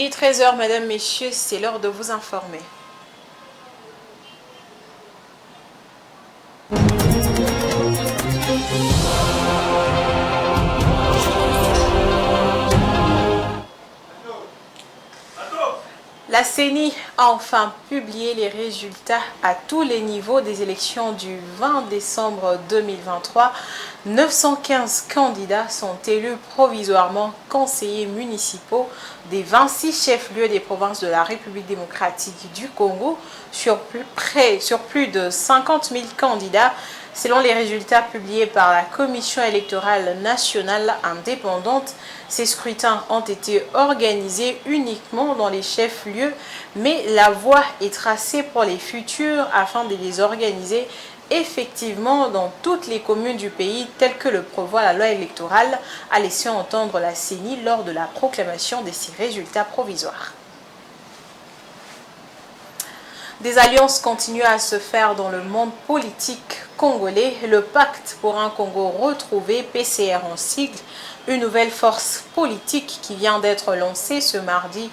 Il est 13 h, mesdames, messieurs, c'est l'heure de vous informer. La CENI a enfin publié les résultats à tous les niveaux des élections du 20 décembre 2023. 915 candidats sont élus provisoirement conseillers municipaux des 26 chefs-lieux des provinces de la République démocratique du Congo sur plus de 50 000 candidats. Selon les résultats publiés par la Commission électorale nationale indépendante, ces scrutins ont été organisés uniquement dans les chefs-lieux, mais la voie est tracée pour les futurs afin de les organiser effectivement dans toutes les communes du pays, telles que le prévoit la loi électorale, a laissé entendre la CENI lors de la proclamation de ces résultats provisoires. Des alliances continuent à se faire dans le monde politique congolais. Le Pacte pour un Congo retrouvé, PCR en sigle, une nouvelle force politique qui vient d'être lancée ce mardi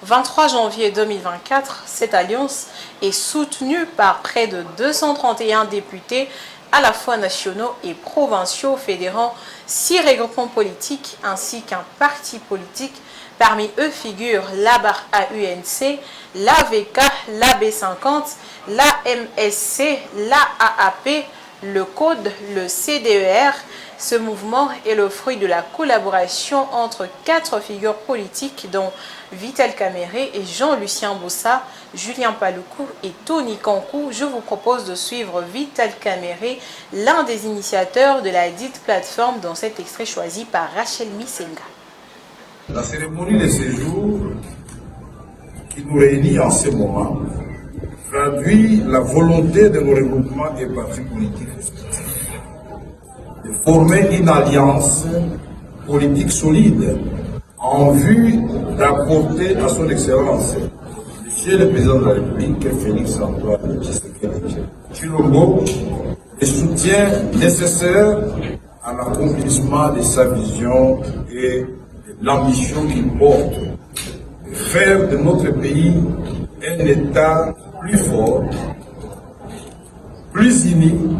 23 janvier 2024. Cette alliance est soutenue par près de 231 députés à la fois nationaux et provinciaux fédérant 6 regroupements politiques ainsi qu'un parti politique. Parmi eux figurent l'ABAR-AUNC, l'AVK, l'AB50, l'AMSC, l'AAP, le CODE, le CDER. Ce mouvement est le fruit de la collaboration entre 4 figures politiques dont Vital Kamerhe et Jean-Lucien Boussa, Julien Paluku et Tony Kankou. Je vous propose de suivre Vital Kamerhe, l'un des initiateurs de la dite plateforme, dans cet extrait choisi par Rachel Misenga. La cérémonie de séjour qui nous réunit en ce moment traduit la volonté de nos regroupements et partis politiques respectifs de former une alliance politique solide en vue d'apporter à son Excellence, Monsieur le Président de la République, Félix-Antoine Tshilombo, le soutien nécessaire à l'accomplissement de sa vision et l'ambition qu'il porte de faire de notre pays un État plus fort, plus uni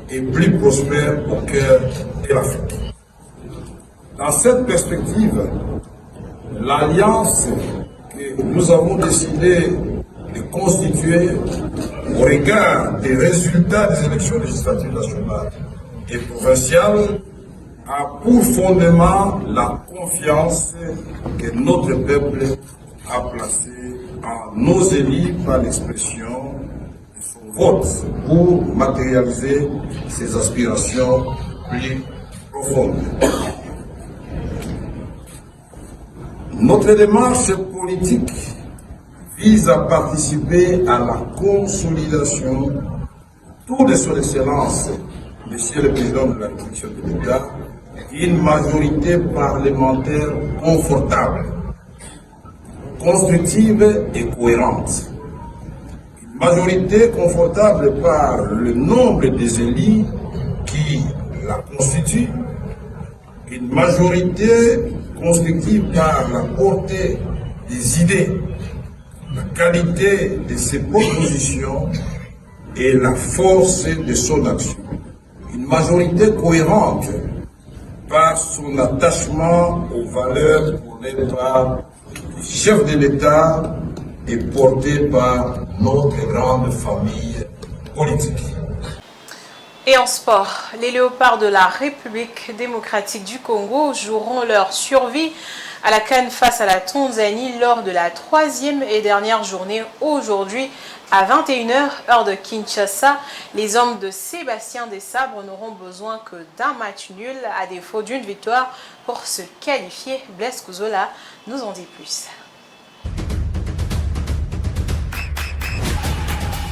et plus prospère au cœur de l'Afrique. Dans cette perspective, l'alliance que nous avons décidé de constituer au regard des résultats des élections législatives nationales et provinciales a pour fondement la confiance que notre peuple a placée en nos élus par l'expression de son vote pour matérialiser ses aspirations plus profondes. Notre démarche politique vise à participer à la consolidation tout de son Excellence, Monsieur le Président de la République de l'État, une majorité parlementaire confortable, constructive et cohérente. Une majorité confortable par le nombre des élus qui la constituent, une majorité constructive par la portée des idées, la qualité de ses propositions et la force de son action. Une majorité cohérente par son attachement aux valeurs prônées par les chefs de l'État et portées par notre grande famille politique. Et en sport, les léopards de la République démocratique du Congo joueront leur survie à la CAN face à la Tanzanie lors de la 3e et dernière journée aujourd'hui à 21 h, heure de Kinshasa. Les hommes de Sébastien Desabre n'auront besoin que d'un match nul à défaut d'une victoire pour se qualifier. Blaise Kuzola nous en dit plus.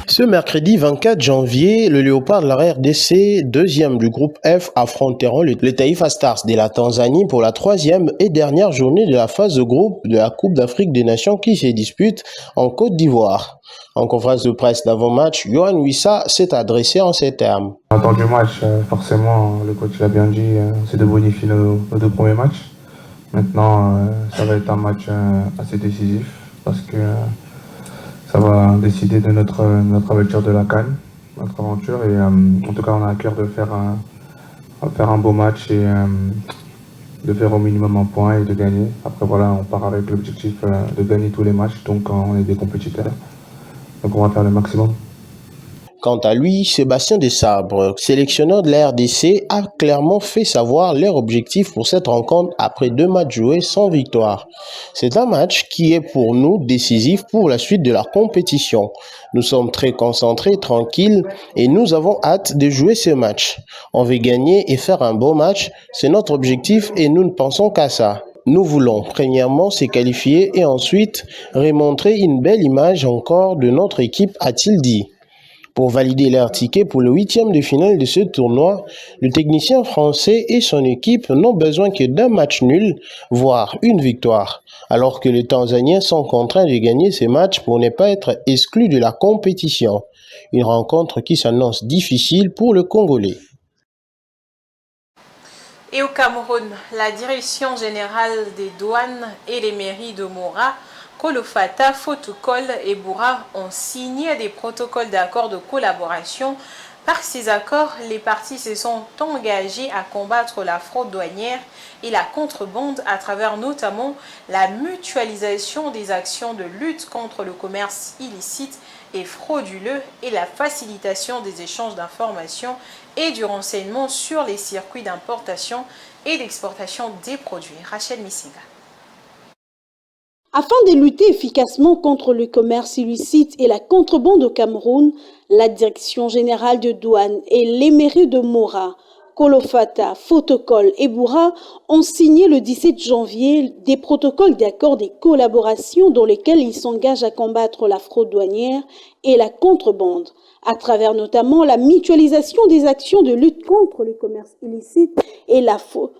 Ce mercredi 24 janvier, le Léopard de la RDC, deuxième du groupe F, affronteront le Taifa Stars de la Tanzanie pour la 3e et dernière journée de la phase de groupe de la Coupe d'Afrique des Nations qui se dispute en Côte d'Ivoire. En conférence de presse d'avant-match, Yohan Wissa s'est adressé en ces termes. En temps du match, forcément, le coach l'a bien dit, c'est de bonifier nos 2 premiers matchs. Maintenant, ça va être un match assez décisif parce que ça va décider de notre aventure de la CAN, notre aventure. Et en tout cas, on a à cœur de faire un beau match et de faire au minimum un point et de gagner. Après, voilà, on part avec l'objectif de gagner tous les matchs, donc on est des compétiteurs. Donc on va faire le maximum. Quant à lui, Sébastien Desabre, sélectionneur de la RDC, a clairement fait savoir leur objectif pour cette rencontre après 2 matchs joués sans victoire. C'est un match qui est pour nous décisif pour la suite de la compétition. Nous sommes très concentrés, tranquilles et nous avons hâte de jouer ce match. On veut gagner et faire un beau match, c'est notre objectif et nous ne pensons qu'à ça. Nous voulons premièrement se qualifier et ensuite remontrer une belle image encore de notre équipe, a-t-il dit. Pour valider leur ticket pour le 8e de finale de ce tournoi, le technicien français et son équipe n'ont besoin que d'un match nul, voire une victoire, alors que les Tanzaniens sont contraints de gagner ces matchs pour ne pas être exclus de la compétition. Une rencontre qui s'annonce difficile pour le Congolais. Et au Cameroun, la Direction générale des douanes et les mairies de Mora, Kolofata, Fotokol et Boura ont signé des protocoles d'accord de collaboration. Par ces accords, les parties se sont engagées à combattre la fraude douanière et la contrebande à travers notamment la mutualisation des actions de lutte contre le commerce illicite et frauduleux et la facilitation des échanges d'informations et du renseignement sur les circuits d'importation et d'exportation des produits. Rachel Missinga. Afin de lutter efficacement contre le commerce illicite et la contrebande au Cameroun, la Direction générale de douane et les mairies de Mora, Kolofata, Fotokol et Boura ont signé le 17 janvier des protocoles d'accord de collaboration dans lesquels ils s'engagent à combattre la fraude douanière et la contrebande, à travers notamment la mutualisation des actions de lutte contre le commerce illicite et la fraude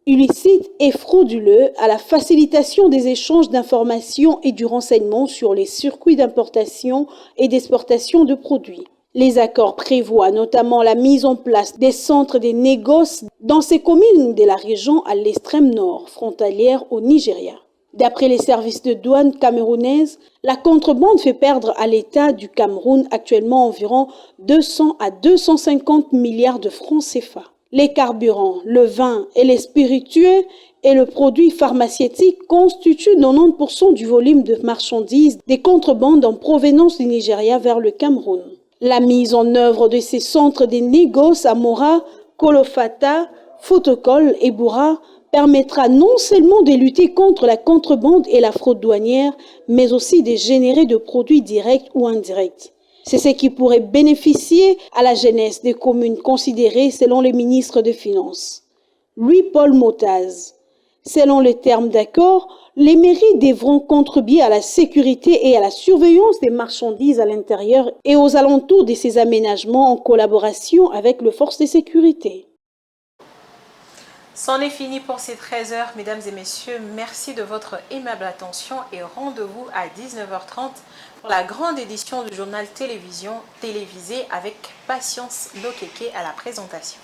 illicite et frauduleux, à la facilitation des échanges d'informations et du renseignement sur les circuits d'importation et d'exportation de produits. Les accords prévoient notamment la mise en place des centres de négoce dans ces communes de la région à l'extrême nord, frontalière au Nigeria. D'après les services de douane camerounaises, la contrebande fait perdre à l'État du Cameroun actuellement environ 200 à 250 milliards de francs CFA. Les carburants, le vin et les spiritueux et le produit pharmaceutique constituent 90% du volume de marchandises des contrebandes en provenance du Nigeria vers le Cameroun. La mise en œuvre de ces centres de négoce à Mora, Kolofata, Fotokol et Boura permettra non seulement de lutter contre la contrebande et la fraude douanière, mais aussi de générer de produits directs ou indirects. C'est ce qui pourrait bénéficier à la jeunesse des communes considérées selon le ministre des Finances. Louis-Paul Motaz. Selon les termes d'accord, les mairies devront contribuer à la sécurité et à la surveillance des marchandises à l'intérieur et aux alentours de ces aménagements en collaboration avec les forces de sécurité. C'en est fini pour ces 13 heures, mesdames et messieurs. Merci de votre aimable attention et rendez-vous à 19h30 pour la grande édition du journal télévisé avec Patience Lokeke à la présentation.